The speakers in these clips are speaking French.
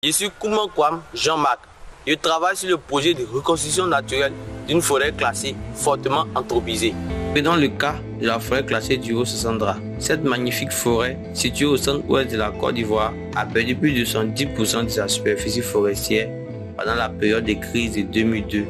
Je suis Koumankwam Jean-Marc. Je travaille sur le projet de reconstitution naturelle d'une forêt classée fortement anthropisée. Prenons le cas de la forêt classée du Haut-Sassandra. Cette magnifique forêt, située au centre-ouest de la Côte d'Ivoire, a perdu plus de 70% de sa superficie forestière pendant la période de crise de 2002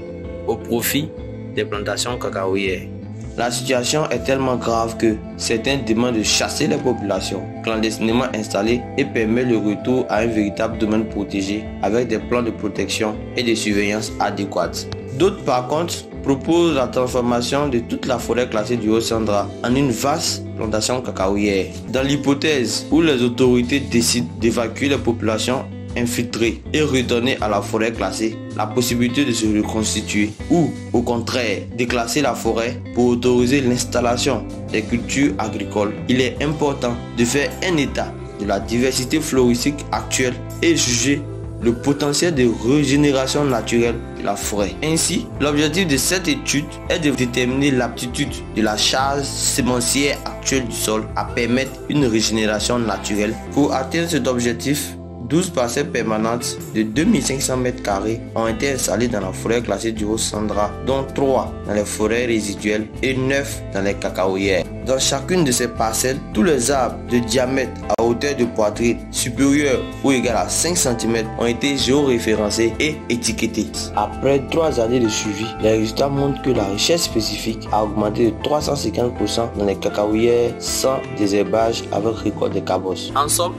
au profit des plantations cacaoyères. La situation est tellement grave que certains demandent de chasser les populations clandestinement installées et permettre le retour à un véritable domaine protégé avec des plans de protection et de surveillance adéquates. D'autres par contre proposent la transformation de toute la forêt classée du Haut-Sassandra en une vaste plantation cacaoyère. Dans l'hypothèse où les autorités décident d'évacuer les populations infiltrer et redonner à la forêt classée la possibilité de se reconstituer ou au contraire déclasser la forêt pour autoriser l'installation des cultures agricoles. Il est important de faire un état de la diversité floristique actuelle et juger le potentiel de régénération naturelle de la forêt. Ainsi, l'objectif de cette étude est de déterminer l'aptitude de la charge sémencière actuelle du sol à permettre une régénération naturelle. Pour atteindre cet objectif, 12 parcelles permanentes de 2500 m² ont été installées dans la forêt classée du Haut-Sassandra, dont 3 dans les forêts résiduelles et 9 dans les cacaoyères. Dans chacune de ces parcelles, tous les arbres de diamètre à hauteur de poitrine supérieure ou égale à 5 cm ont été géoréférencés et étiquetés. Après 3 années de suivi, les résultats montrent que la richesse spécifique a augmenté de 350% dans les cacaoyères sans désherbage avec récolte de cabosses. En somme,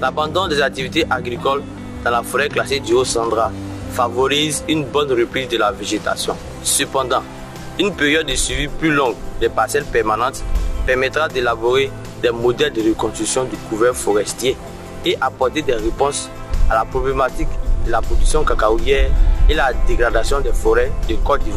l'abandon des activités agricoles dans la forêt classée du Haut-Sassandra favorise une bonne reprise de la végétation. Cependant, une période de suivi plus longue des parcelles permanentes permettra d'élaborer des modèles de reconstruction du couvert forestier et apporter des réponses à la problématique de la production cacaoyère et la dégradation des forêts de Côte d'Ivoire.